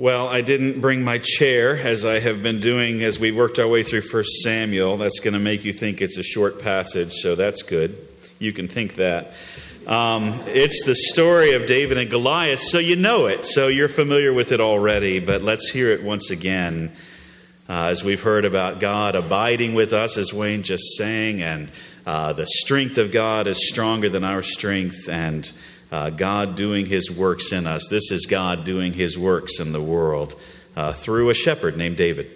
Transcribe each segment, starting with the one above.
Well, I didn't bring my chair, as I have been doing as we worked our way through 1 Samuel. That's going to make you think it's a short passage, so that's good. You can think that. It's the story of David and Goliath, so you know it. So you're familiar with it already, but let's hear it once again. As we've heard about God abiding with us, as Wayne just sang, and the strength of God is stronger than our strength, and God doing His works in us. This is God doing His works in the world through a shepherd named David.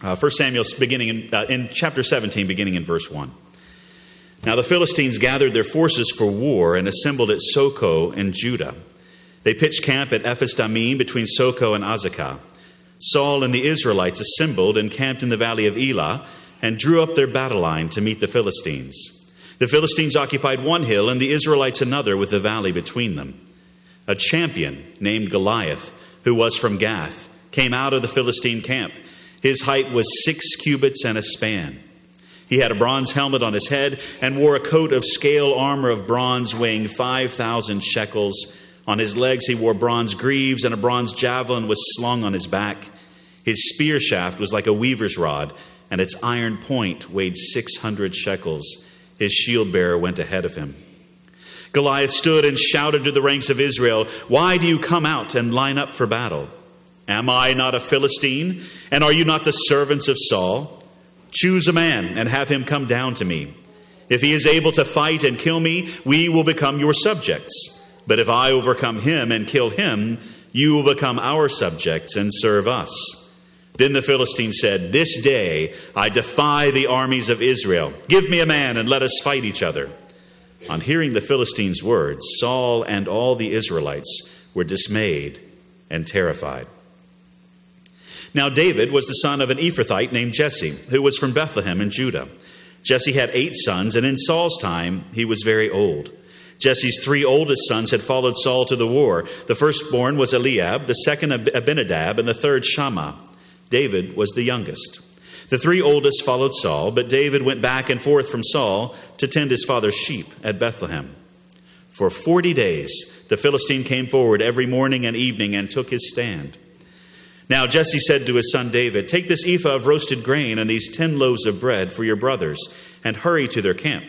1 Samuel beginning in chapter 17, beginning in verse 1. Now the Philistines gathered their forces for war and assembled at Soko in Judah. They pitched camp at Ephes-dammim between Soko and Azekah. Saul and the Israelites assembled and camped in the valley of Elah and drew up their battle line to meet the Philistines. The Philistines occupied one hill and the Israelites another with the valley between them. A champion named Goliath, who was from Gath, came out of the Philistine camp. His height was 6 cubits and a span. He had a bronze helmet on his head and wore a coat of scale armor of bronze weighing 5,000 shekels. On his legs he wore bronze greaves, and a bronze javelin was slung on his back. His spear shaft was like a weaver's rod, and its iron point weighed 600 shekels. His shield bearer went ahead of him. Goliath stood and shouted to the ranks of Israel, "Why do you come out and line up for battle? Am I not a Philistine? And are you not the servants of Saul? Choose a man and have him come down to me. If he is able to fight and kill me, we will become your subjects. But if I overcome him and kill him, you will become our subjects and serve us." Then the Philistine said, "This day I defy the armies of Israel. Give me a man and let us fight each other." On hearing the Philistines' words, Saul and all the Israelites were dismayed and terrified. Now David was the son of an Ephrathite named Jesse, who was from Bethlehem in Judah. Jesse had 8 sons, and in Saul's time he was very old. Jesse's 3 oldest sons had followed Saul to the war. The firstborn was Eliab, the second Abinadab, and the third Shammah. David was the youngest. The 3 oldest followed Saul, but David went back and forth from Saul to tend his father's sheep at Bethlehem. For 40 days the Philistine came forward every morning and evening and took his stand. Now Jesse said to his son David, "Take this ephah of roasted grain and these 10 loaves of bread for your brothers, and hurry to their camp.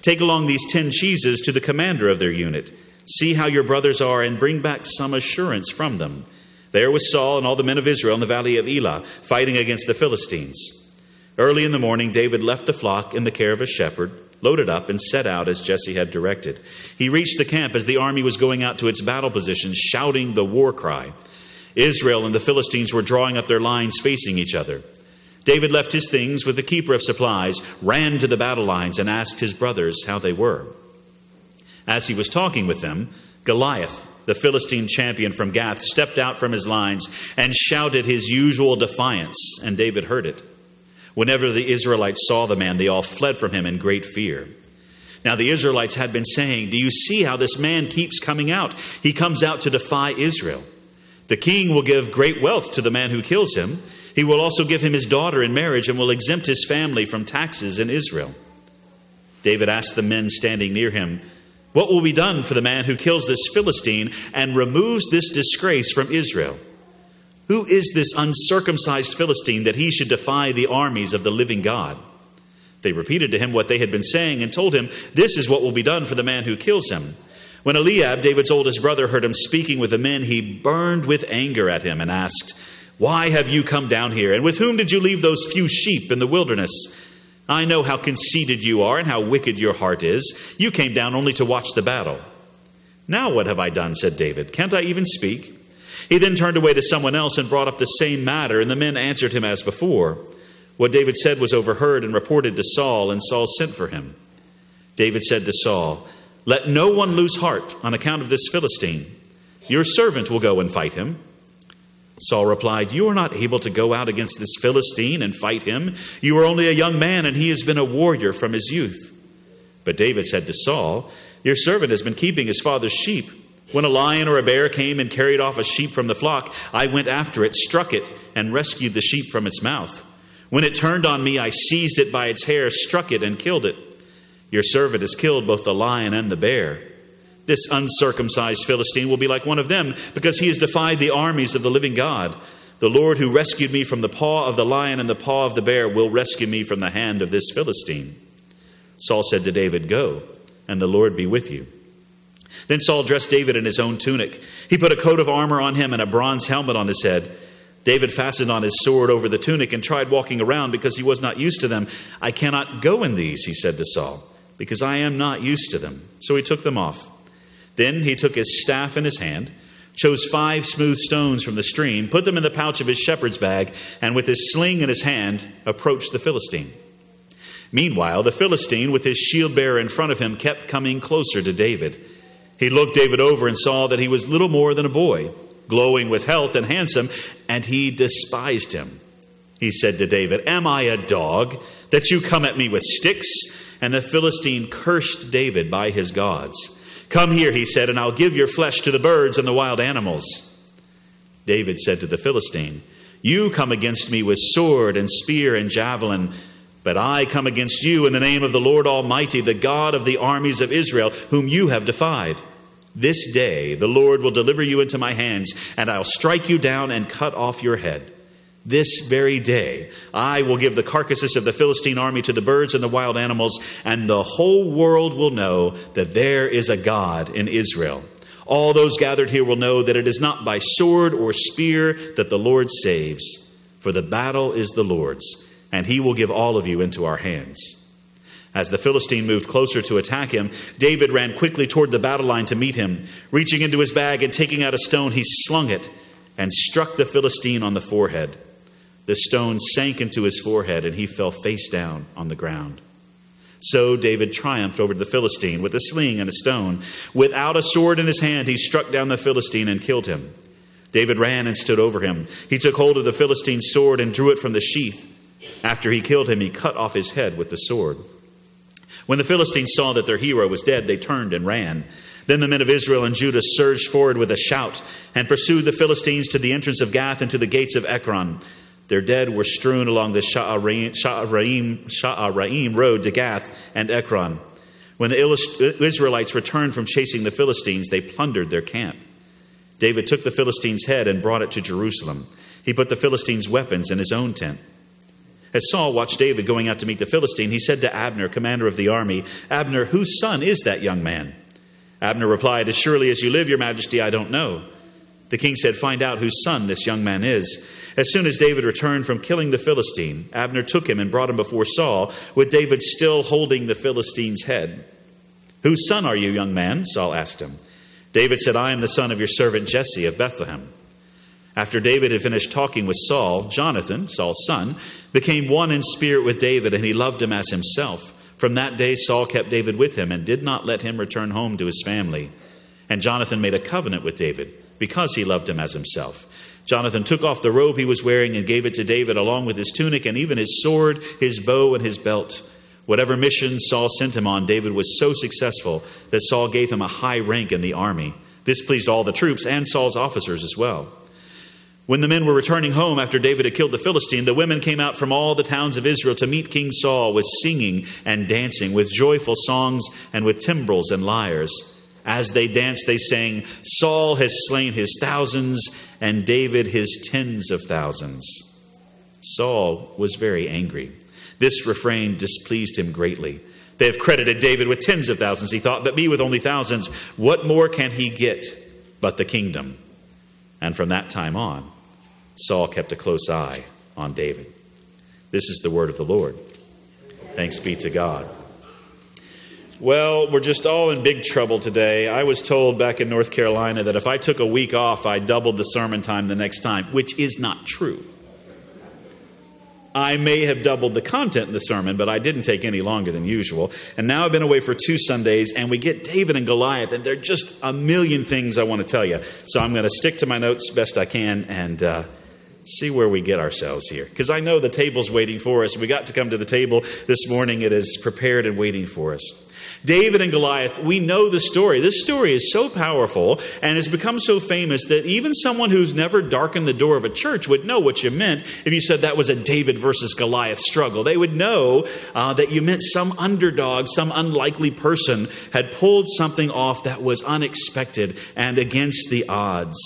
Take along these 10 cheeses to the commander of their unit. See how your brothers are, and bring back some assurance from them." There was Saul and all the men of Israel in the valley of Elah, fighting against the Philistines. Early in the morning, David left the flock in the care of a shepherd, loaded up, and set out as Jesse had directed. He reached the camp as the army was going out to its battle positions, shouting the war cry. Israel and the Philistines were drawing up their lines facing each other. David left his things with the keeper of supplies, ran to the battle lines, and asked his brothers how they were. As he was talking with them, Goliath, the Philistine champion from Gath, stepped out from his lines and shouted his usual defiance, and David heard it. Whenever the Israelites saw the man, they all fled from him in great fear. Now the Israelites had been saying, "Do you see how this man keeps coming out? He comes out to defy Israel. The king will give great wealth to the man who kills him. He will also give him his daughter in marriage and will exempt his family from taxes in Israel." David asked the men standing near him, "What will be done for the man who kills this Philistine and removes this disgrace from Israel? Who is this uncircumcised Philistine that he should defy the armies of the living God?" They repeated to him what they had been saying and told him, "This is what will be done for the man who kills him." When Eliab, David's oldest brother, heard him speaking with the men, he burned with anger at him and asked, "Why have you come down here? And with whom did you leave those few sheep in the wilderness? I know how conceited you are and how wicked your heart is. You came down only to watch the battle." "Now what have I done?" said David. "Can't I even speak?" He then turned away to someone else and brought up the same matter, and the men answered him as before. What David said was overheard and reported to Saul, and Saul sent for him. David said to Saul, "Let no one lose heart on account of this Philistine. Your servant will go and fight him." Saul replied, "You are not able to go out against this Philistine and fight him. You are only a young man, and he has been a warrior from his youth." But David said to Saul, "Your servant has been keeping his father's sheep. When a lion or a bear came and carried off a sheep from the flock, I went after it, struck it, and rescued the sheep from its mouth. When it turned on me, I seized it by its hair, struck it, and killed it. Your servant has killed both the lion and the bear. This uncircumcised Philistine will be like one of them, because he has defied the armies of the living God. The Lord who rescued me from the paw of the lion and the paw of the bear will rescue me from the hand of this Philistine." Saul said to David, "Go, and the Lord be with you." Then Saul dressed David in his own tunic. He put a coat of armor on him and a bronze helmet on his head. David fastened on his sword over the tunic and tried walking around because he was not used to them. "I cannot go in these," he said to Saul, "because I am not used to them." So he took them off. Then he took his staff in his hand, chose 5 smooth stones from the stream, put them in the pouch of his shepherd's bag, and with his sling in his hand, approached the Philistine. Meanwhile, the Philistine, with his shield bearer in front of him, kept coming closer to David. He looked David over and saw that he was little more than a boy, glowing with health and handsome, and he despised him. He said to David, "Am I a dog that you come at me with sticks?" And the Philistine cursed David by his gods. "Come here," he said, "and I'll give your flesh to the birds and the wild animals." David said to the Philistine, "You come against me with sword and spear and javelin, but I come against you in the name of the Lord Almighty, the God of the armies of Israel, whom you have defied. This day the Lord will deliver you into my hands, and I'll strike you down and cut off your head. This very day I will give the carcasses of the Philistine army to the birds and the wild animals, and the whole world will know that there is a God in Israel. All those gathered here will know that it is not by sword or spear that the Lord saves, for the battle is the Lord's, and he will give all of you into our hands." As the Philistine moved closer to attack him, David ran quickly toward the battle line to meet him. Reaching into his bag and taking out a stone, he slung it and struck the Philistine on the forehead. The stone sank into his forehead, and he fell face down on the ground. So David triumphed over the Philistine with a sling and a stone. Without a sword in his hand, he struck down the Philistine and killed him. David ran and stood over him. He took hold of the Philistine's sword and drew it from the sheath. After he killed him, he cut off his head with the sword. When the Philistines saw that their hero was dead, they turned and ran. Then the men of Israel and Judah surged forward with a shout and pursued the Philistines to the entrance of Gath and to the gates of Ekron. Their dead were strewn along the Sha'araim road to Gath and Ekron. When the Israelites returned from chasing the Philistines, they plundered their camp. David took the Philistine's head and brought it to Jerusalem. He put the Philistine's weapons in his own tent. As Saul watched David going out to meet the Philistine, he said to Abner, commander of the army, "Abner, whose son is that young man?" Abner replied, "As surely as you live, your majesty, I don't know." The king said, "Find out whose son this young man is." As soon as David returned from killing the Philistine, Abner took him and brought him before Saul, with David still holding the Philistine's head. "Whose son are you, young man?" Saul asked him. David said, "I am the son of your servant Jesse of Bethlehem." After David had finished talking with Saul, Jonathan, Saul's son, became one in spirit with David, and he loved him as himself. From that day Saul kept David with him and did not let him return home to his family. And Jonathan made a covenant with David because he loved him as himself. Jonathan took off the robe he was wearing and gave it to David along with his tunic and even his sword, his bow, and his belt. Whatever mission Saul sent him on, David was so successful that Saul gave him a high rank in the army. This pleased all the troops and Saul's officers as well. When the men were returning home after David had killed the Philistine, the women came out from all the towns of Israel to meet King Saul with singing and dancing, with joyful songs and with timbrels and lyres. As they danced, they sang, "Saul has slain his thousands and David his tens of thousands." Saul was very angry. This refrain displeased him greatly. "They have credited David with tens of thousands," he thought, "but me with only thousands. What more can he get but the kingdom?" And from that time on, Saul kept a close eye on David. This is the word of the Lord. Thanks be to God. Well, we're just all in big trouble today. I was told back in North Carolina that if I took a week off, I doubled the sermon time the next time, which is not true. I may have doubled the content of the sermon, but I didn't take any longer than usual. And now I've been away for 2 Sundays, and we get David and Goliath, and there are just a million things I want to tell you. So I'm going to stick to my notes best I can and see where we get ourselves here. Because I know the table's waiting for us. We got to come to the table this morning. It is prepared and waiting for us. David and Goliath, we know the story. This story is so powerful and has become so famous that even someone who's never darkened the door of a church would know what you meant if you said that was a David versus Goliath struggle. They would know that you meant some underdog, some unlikely person had pulled something off that was unexpected and against the odds.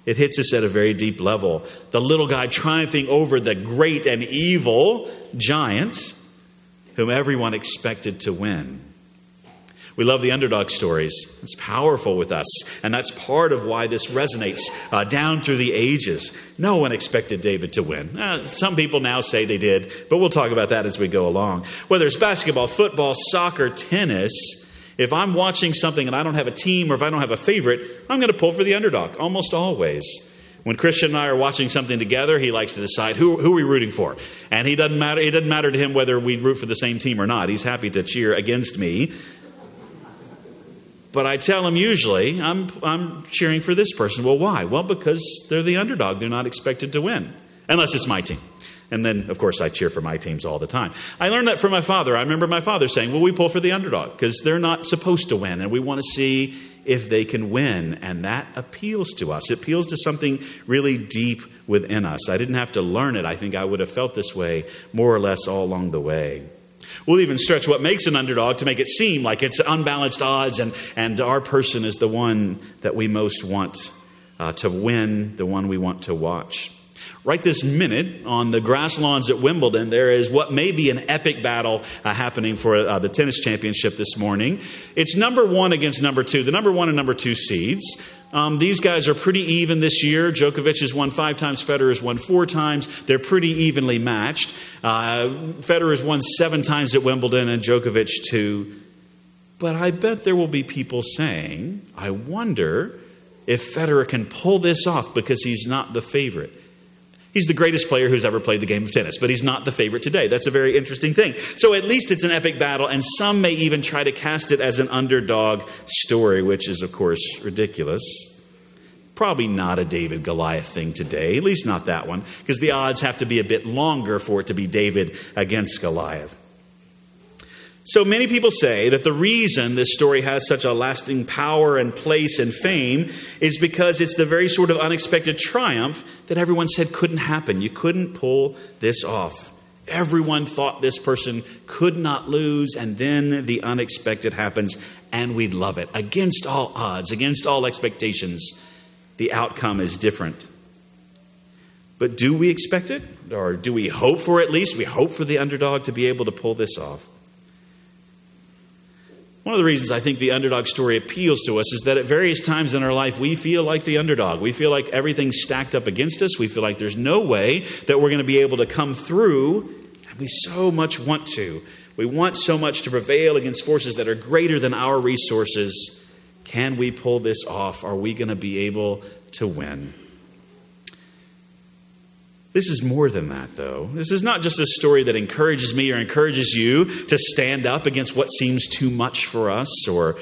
It hits us at a very deep level. The little guy triumphing over the great and evil giant whom everyone expected to win. We love the underdog stories. It's powerful with us. And that's part of why this resonates down through the ages. No one expected David to win. Some people now say they did, but we'll talk about that as we go along. Whether it's basketball, football, soccer, tennis, if I'm watching something and I don't have a team or if I don't have a favorite, I'm going to pull for the underdog, almost always. When Christian and I are watching something together, he likes to decide who are we rooting for. And it doesn't matter to him whether we root for the same team or not. He's happy to cheer against me. But I tell him usually, I'm cheering for this person. Well, why? Well, because they're the underdog. They're not expected to win. Unless it's my team. And then, of course, I cheer for my teams all the time. I learned that from my father. I remember my father saying, well, we pull for the underdog because they're not supposed to win. And we want to see if they can win. And that appeals to us. It appeals to something really deep within us. I didn't have to learn it. I think I would have felt this way more or less all along the way. We'll even stretch what makes an underdog to make it seem like it's unbalanced odds and our person is the one that we most want to win, the one we want to watch. Right this minute, on the grass lawns at Wimbledon, there is what may be an epic battle happening for the tennis championship this morning. It's number 1 against number 2, the number 1 and number 2 seeds. These guys are pretty even this year. Djokovic has won 5 times. Federer has won 4 times. They're pretty evenly matched. Federer has won 7 times at Wimbledon and Djokovic 2. But I bet there will be people saying, I wonder if Federer can pull this off because he's not the favorite. He's the greatest player who's ever played the game of tennis, but he's not the favorite today. That's a very interesting thing. So at least it's an epic battle, and some may even try to cast it as an underdog story, which is, of course, ridiculous. Probably not a David-Goliath thing today, at least not that one, because the odds have to be a bit longer for it to be David against Goliath. So many people say that the reason this story has such a lasting power and place and fame is because it's the very sort of unexpected triumph that everyone said couldn't happen. You couldn't pull this off. Everyone thought this person could not lose, and then the unexpected happens, and we love it. Against all odds, against all expectations, the outcome is different. But do we expect it? Or do we hope for it at least? We hope for the underdog to be able to pull this off. One of the reasons I think the underdog story appeals to us is that at various times in our life, we feel like the underdog. We feel like everything's stacked up against us. We feel like there's no way that we're going to be able to come through. And we so much want to. We want so much to prevail against forces that are greater than our resources. Can we pull this off? Are we going to be able to win? This is more than that, though. This is not just a story that encourages me or encourages you to stand up against what seems too much for us or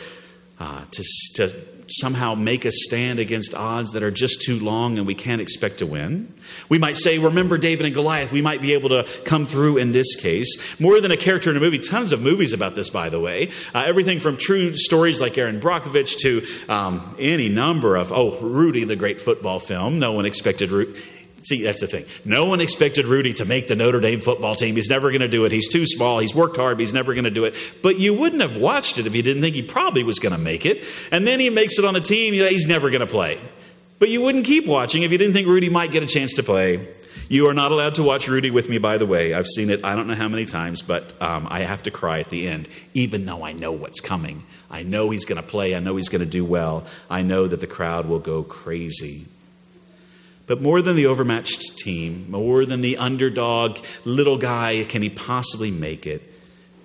to somehow make a stand against odds that are just too long and we can't expect to win. We might say, remember David and Goliath. We might be able to come through in this case. More than a character in a movie. Tons of movies about this, by the way. Everything from true stories like Aaron Brockovich to any number of, Rudy, the great football film. No one expected Rudy. See, that's the thing. No one expected Rudy to make the Notre Dame football team. He's never going to do it. He's too small. He's worked hard, but he's never going to do it. But you wouldn't have watched it if you didn't think he probably was going to make it. And then he makes it on the team. He's never going to play. But you wouldn't keep watching if you didn't think Rudy might get a chance to play. You are not allowed to watch Rudy with me, by the way. I've seen it I don't know how many times, but I have to cry at the end, even though I know what's coming. I know he's going to play. I know he's going to do well. I know that the crowd will go crazy. But more than the overmatched team, more than the underdog little guy, can he possibly make it?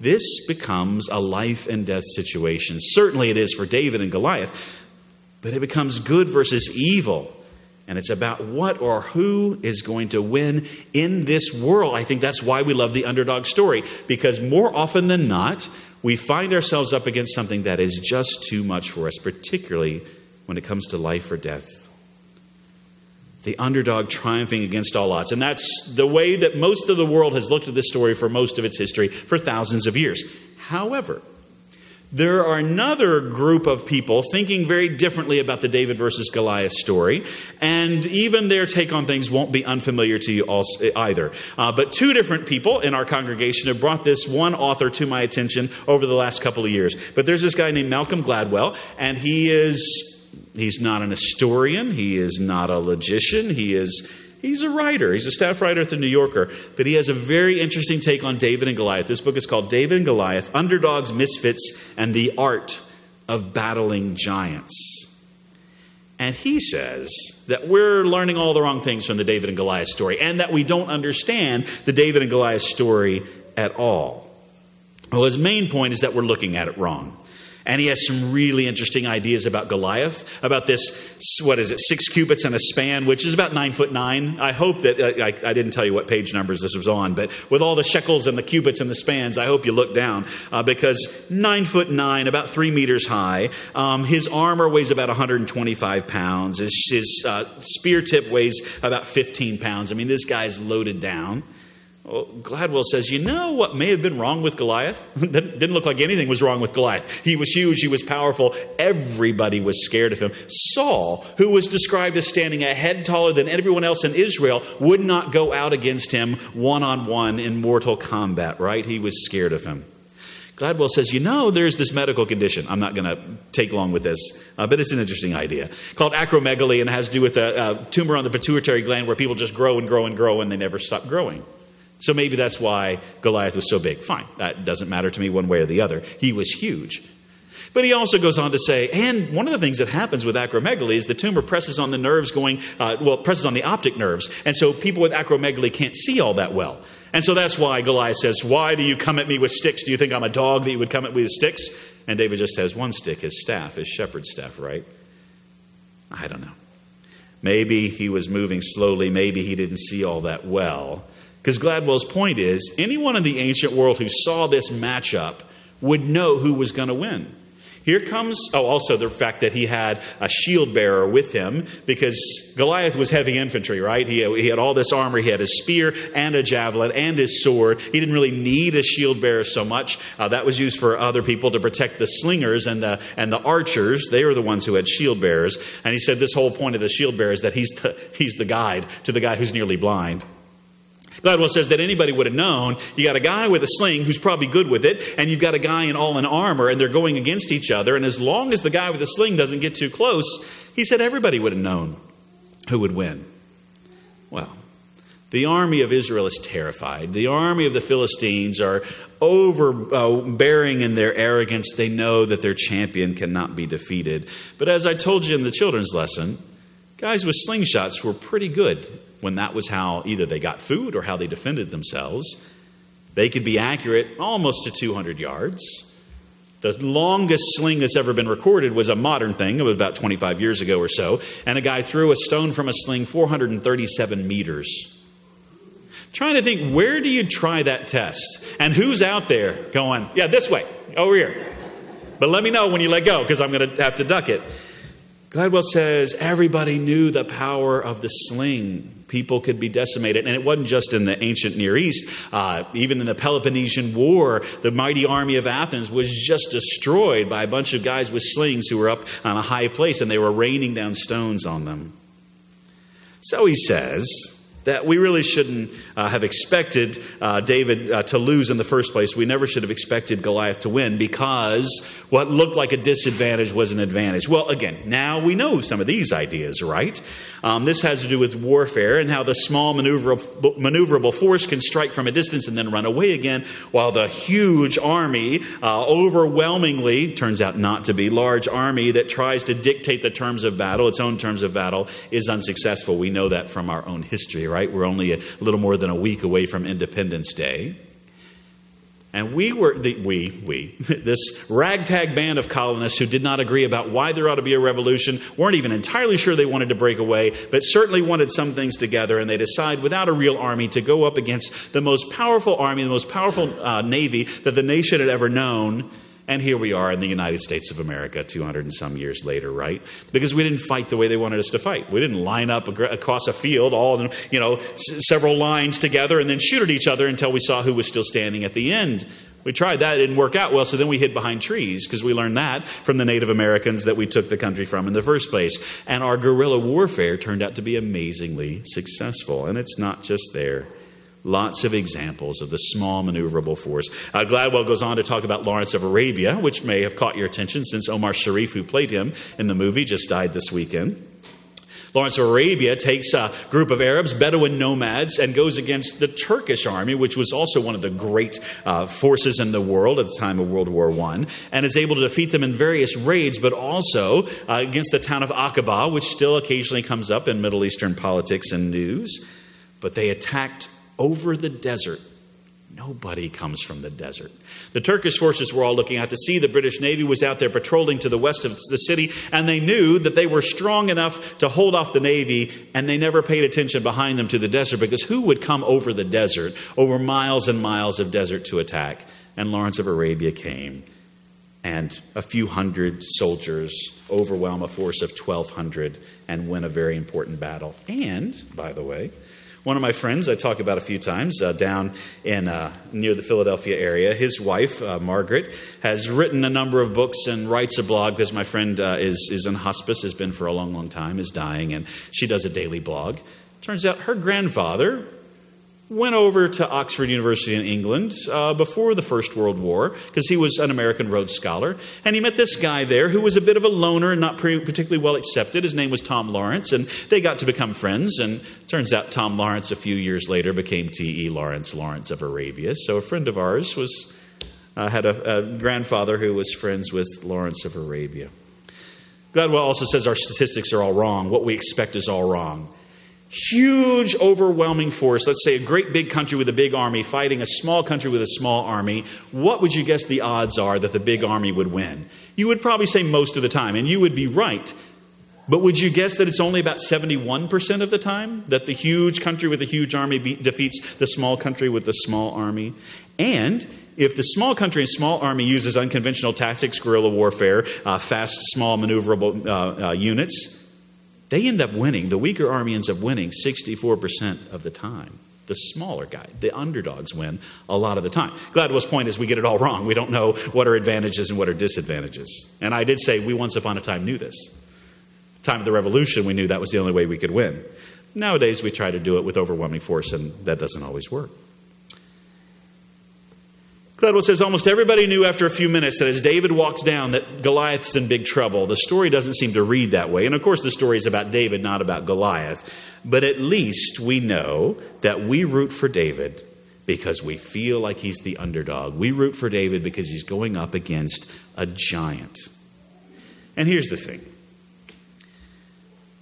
This becomes a life and death situation. Certainly it is for David and Goliath, but it becomes good versus evil. And it's about what or who is going to win in this world. I think that's why we love the underdog story, because more often than not, we find ourselves up against something that is just too much for us, particularly when it comes to life or death. The underdog triumphing against all odds. And that's the way that most of the world has looked at this story for most of its history for thousands of years. However, There are another group of people thinking very differently about the David versus Goliath story, and even their take on things won't be unfamiliar to you either. But two different people in our congregation have brought this one author to my attention over the last couple of years. But there's this guy named Malcolm Gladwell, and he's not an historian, he is not a logician, He's a writer. He's a staff writer at the New Yorker. But he has a very interesting take on David and Goliath. This book is called David and Goliath, Underdogs, Misfits, and the Art of Battling Giants. And he says that we're learning all the wrong things from the David and Goliath story, and that we don't understand the David and Goliath story at all. Well, his main point is that we're looking at it wrong. And he has some really interesting ideas about Goliath, about this, 6 cubits and a span, which is about 9'9". I hope that, I didn't tell you what page numbers this was on, but with all the shekels and the cubits and the spans, I hope you look down, because 9'9", about 3 meters high. His armor weighs about 125 pounds. His spear tip weighs about 15 pounds. I mean, this guy's loaded down. Well, Gladwell says, you know what may have been wrong with Goliath? Didn't look like anything was wrong with Goliath. He was huge. He was powerful. Everybody was scared of him. Saul, who was described as standing a head taller than everyone else in Israel, would not go out against him one-on-one in mortal combat, right? He was scared of him. Gladwell says, you know, there's this medical condition. I'm not going to take long with this, but it's an interesting idea. Called acromegaly, and it has to do with a tumor on the pituitary gland where people just grow and grow and grow and they never stop growing. So maybe that's why Goliath was so big. Fine. That doesn't matter to me one way or the other. He was huge. But he also goes on to say, and one of the things that happens with acromegaly is the tumor presses on the nerves presses on the optic nerves. And so people with acromegaly can't see all that well. And so that's why Goliath says, why do you come at me with sticks? Do you think I'm a dog that you would come at me with sticks? And David just has one stick, his staff, his shepherd's staff, right? I don't know. Maybe he was moving slowly. Maybe he didn't see all that well. Because Gladwell's point is, anyone in the ancient world who saw this matchup would know who was going to win. Here comes, also the fact that he had a shield bearer with him, because Goliath was heavy infantry, right? He had all this armor. He had his spear and a javelin and his sword. He didn't really need a shield bearer so much. That was used for other people to protect the slingers and the archers. They were the ones who had shield bearers. And he said this whole point of the shield bearer is that he's the guide to the guy who's nearly blind. Gladwell says that anybody would have known, you got a guy with a sling who's probably good with it, and you've got a guy in armor, and they're going against each other, and as long as the guy with the sling doesn't get too close, he said everybody would have known who would win. Well, the army of Israel is terrified. The army of the Philistines are overbearing in their arrogance. They know that their champion cannot be defeated. But as I told you in the children's lesson, guys with slingshots were pretty good when that was how either they got food or how they defended themselves. They could be accurate almost to 200 yards. The longest sling that's ever been recorded was a modern thing. It was about 25 years ago or so. And a guy threw a stone from a sling 437 meters. Trying to think, where do you try that test? And who's out there going, yeah, this way, over here. But let me know when you let go, because I'm going to have to duck it. Gladwell says everybody knew the power of the sling. People could be decimated. And it wasn't just in the ancient Near East. Even in the Peloponnesian War, the mighty army of Athens was just destroyed by a bunch of guys with slings who were up on a high place, and they were raining down stones on them. So he says that we really shouldn't have expected David to lose in the first place. We never should have expected Goliath to win, because what looked like a disadvantage was an advantage. Well, again, now we know some of these ideas, right? This has to do with warfare and how the small maneuverable force can strike from a distance and then run away again, while the huge army, overwhelmingly, turns out not to be, large army that tries to dictate the terms of battle, its own terms of battle, is unsuccessful. We know that from our own history, right? We're only a little more than a week away from Independence Day. And this ragtag band of colonists who did not agree about why there ought to be a revolution, weren't even entirely sure they wanted to break away, but certainly wanted some things together, and they decide without a real army to go up against the most powerful army, the most powerful navy that the nation had ever known. And here we are in the United States of America 200 and some years later, right? Because we didn't fight the way they wanted us to fight. We didn't line up across a field, several lines together and then shoot at each other until we saw who was still standing at the end. We tried that. It didn't work out well, so then we hid behind trees because we learned that from the Native Americans that we took the country from in the first place. And our guerrilla warfare turned out to be amazingly successful. And it's not just there. Lots of examples of the small maneuverable force. Gladwell goes on to talk about Lawrence of Arabia, which may have caught your attention since Omar Sharif, who played him in the movie, just died this weekend. Lawrence of Arabia takes a group of Arabs, Bedouin nomads, and goes against the Turkish army, which was also one of the great forces in the world at the time of World War I, and is able to defeat them in various raids, but also against the town of Aqaba, which still occasionally comes up in Middle Eastern politics and news. But they attacked over the desert. Nobody comes from the desert. The Turkish forces were all looking out to sea. The British Navy was out there patrolling to the west of the city, and they knew that they were strong enough to hold off the Navy, and they never paid attention behind them to the desert, because who would come over the desert, over miles and miles of desert to attack? And Lawrence of Arabia came, and a few hundred soldiers overwhelm a force of 1,200 and win a very important battle. And, by the way, one of my friends I talk about a few times down in near the Philadelphia area, his wife, Margaret, has written a number of books and writes a blog because my friend is in hospice, has been for a long, long time, is dying, and she does a daily blog. Turns out her grandfather went over to Oxford University in England before the First World War because he was an American Rhodes Scholar. And he met this guy there who was a bit of a loner and not particularly well accepted. His name was Tom Lawrence, and they got to become friends. And it turns out Tom Lawrence, a few years later, became T.E. Lawrence, Lawrence of Arabia. So a friend of ours had a grandfather who was friends with Lawrence of Arabia. Gladwell also says our statistics are all wrong. What we expect is all wrong. Huge, overwhelming force. Let's say a great big country with a big army fighting a small country with a small army. What would you guess the odds are that the big army would win? You would probably say most of the time, and you would be right. But would you guess that it's only about 71% of the time that the huge country with the huge army defeats the small country with the small army? And if the small country and small army uses unconventional tactics, guerrilla warfare, fast, small, maneuverable units, they end up winning. The weaker army ends up winning 64% of the time. The smaller guy, the underdogs, win a lot of the time. Gladwell's point is we get it all wrong. We don't know what are advantages and what are disadvantages. And I did say we once upon a time knew this. Time of the Revolution, we knew that was the only way we could win. Nowadays, we try to do it with overwhelming force, and that doesn't always work. Gladwell says almost everybody knew after a few minutes that as David walks down that Goliath's in big trouble. The story doesn't seem to read that way. And of course the story is about David, not about Goliath. But at least we know that we root for David because we feel like he's the underdog. We root for David because he's going up against a giant. And here's the thing.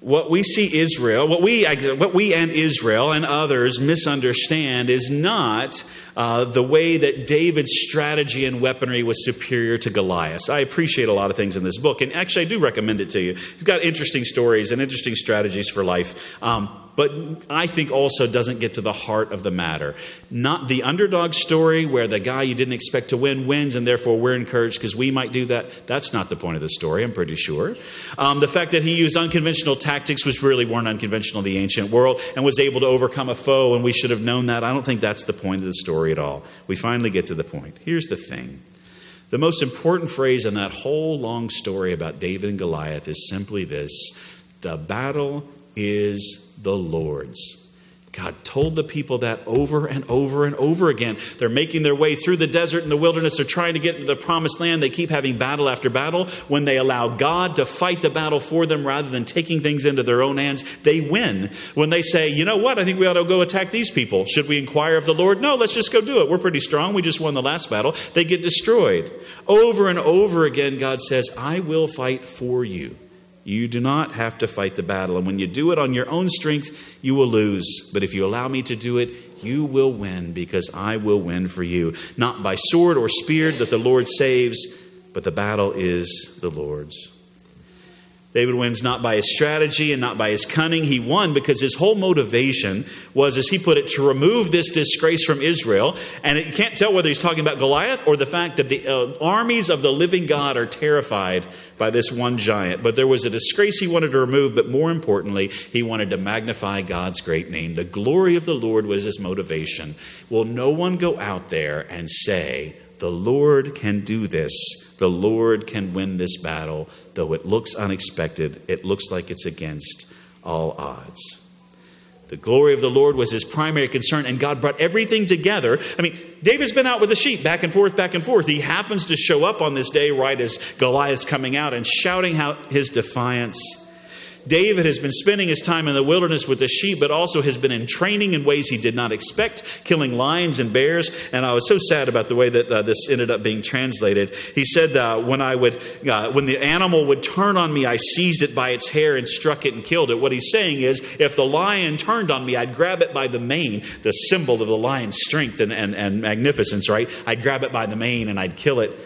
What we see Israel, what we and Israel and others misunderstand is not the way that David's strategy and weaponry was superior to Goliath's. I appreciate a lot of things in this book, and actually I do recommend it to you. It's got interesting stories and interesting strategies for life, but I think also doesn't get to the heart of the matter. Not the underdog story where the guy you didn't expect to win wins, and therefore we're encouraged because we might do that. That's not the point of the story, I'm pretty sure. The fact that he used unconventional tactics, which really weren't unconventional in the ancient world, and was able to overcome a foe, and we should have known that. I don't think that's the point of the story at all. We finally get to the point. Here's the thing. The most important phrase in that whole long story about David and Goliath is simply this: the battle is the Lord's. God told the people that over and over and over again. They're making their way through the desert and the wilderness. They're trying to get to the promised land. They keep having battle after battle. When they allow God to fight the battle for them rather than taking things into their own hands, they win. When they say, you know what, I think we ought to go attack these people. Should we inquire of the Lord? No, let's just go do it. We're pretty strong. We just won the last battle. They get destroyed. Over and over again, God says, I will fight for you. You do not have to fight the battle. And when you do it on your own strength, you will lose. But if you allow me to do it, you will win, because I will win for you. Not by sword or spear that the Lord saves, but the battle is the Lord's. David wins not by his strategy and not by his cunning. He won because his whole motivation was, as he put it, to remove this disgrace from Israel. And you can't tell whether he's talking about Goliath or the fact that the armies of the living God are terrified by this one giant. But there was a disgrace he wanted to remove, but more importantly, he wanted to magnify God's great name. The glory of the Lord was his motivation. Will no one go out there and say, the Lord can do this. The Lord can win this battle, though it looks unexpected. It looks like it's against all odds. The glory of the Lord was his primary concern, and God brought everything together. I mean, David's been out with the sheep, back and forth, back and forth. He happens to show up on this day right as Goliath's coming out and shouting out his defiance. David has been spending his time in the wilderness with the sheep, but also has been in training in ways he did not expect, killing lions and bears. And I was so sad about the way that this ended up being translated. He said, when the animal would turn on me, I seized it by its hair and struck it and killed it. What he's saying is, if the lion turned on me, I'd grab it by the mane, the symbol of the lion's strength and magnificence, right? I'd grab it by the mane and I'd kill it.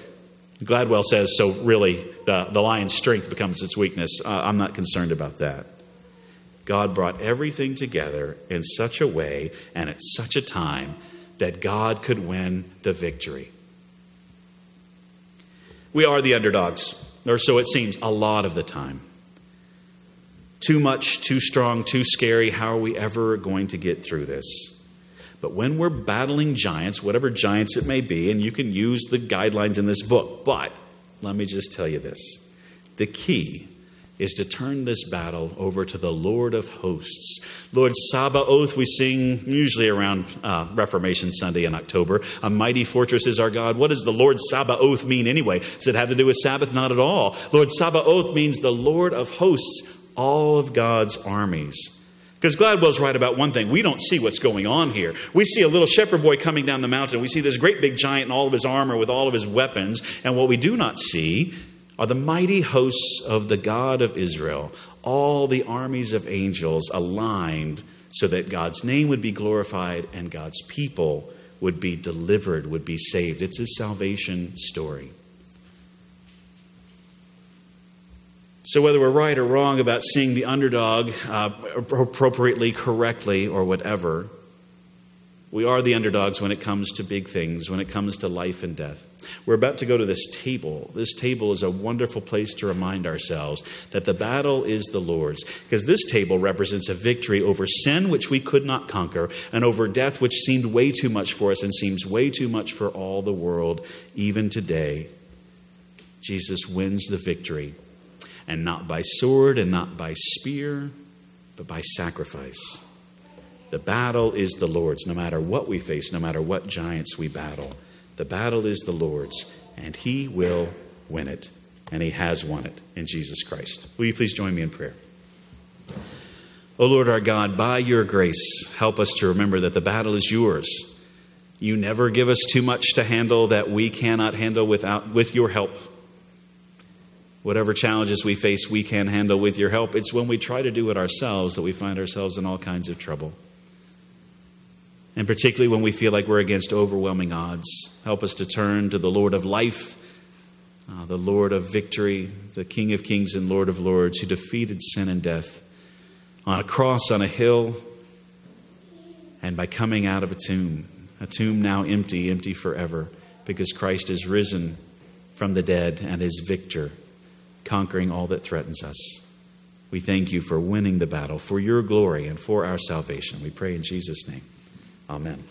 Gladwell says, so really, the lion's strength becomes its weakness. I'm not concerned about that. God brought everything together in such a way and at such a time that God could win the victory. We are the underdogs, or so it seems, a lot of the time. Too much, too strong, too scary. How are we ever going to get through this? But when we're battling giants, whatever giants it may be, and you can use the guidelines in this book, but let me just tell you this. The key is to turn this battle over to the Lord of hosts. Lord Sabaoth, we sing usually around Reformation Sunday in October. A mighty fortress is our God. What does the Lord Sabaoth mean anyway? Does it have to do with Sabbath? Not at all. Lord Sabaoth means the Lord of hosts, all of God's armies. Because Gladwell's right about one thing. We don't see what's going on here. We see a little shepherd boy coming down the mountain. We see this great big giant in all of his armor with all of his weapons. And what we do not see are the mighty hosts of the God of Israel. All the armies of angels aligned so that God's name would be glorified and God's people would be delivered, would be saved. It's his salvation story. So whether we're right or wrong about seeing the underdog appropriately, correctly, or whatever, we are the underdogs when it comes to big things, when it comes to life and death. We're about to go to this table. This table is a wonderful place to remind ourselves that the battle is the Lord's. Because this table represents a victory over sin, which we could not conquer, and over death, which seemed way too much for us and seems way too much for all the world, even today. Jesus wins the victory. And not by sword and not by spear, but by sacrifice. The battle is the Lord's, no matter what we face, no matter what giants we battle. The battle is the Lord's, and he will win it. And he has won it in Jesus Christ. Will you please join me in prayer? O Lord our God, by your grace, help us to remember that the battle is yours. You never give us too much to handle that we cannot handle with your help. Whatever challenges we face, we can handle with your help. It's when we try to do it ourselves that we find ourselves in all kinds of trouble. And particularly when we feel like we're against overwhelming odds. Help us to turn to the Lord of life, the Lord of victory, the King of kings and Lord of lords, who defeated sin and death on a cross, on a hill, and by coming out of a tomb now empty forever, because Christ is risen from the dead and is victor, conquering all that threatens us. We thank you for winning the battle, for your glory and for our salvation. We pray in Jesus' name. Amen.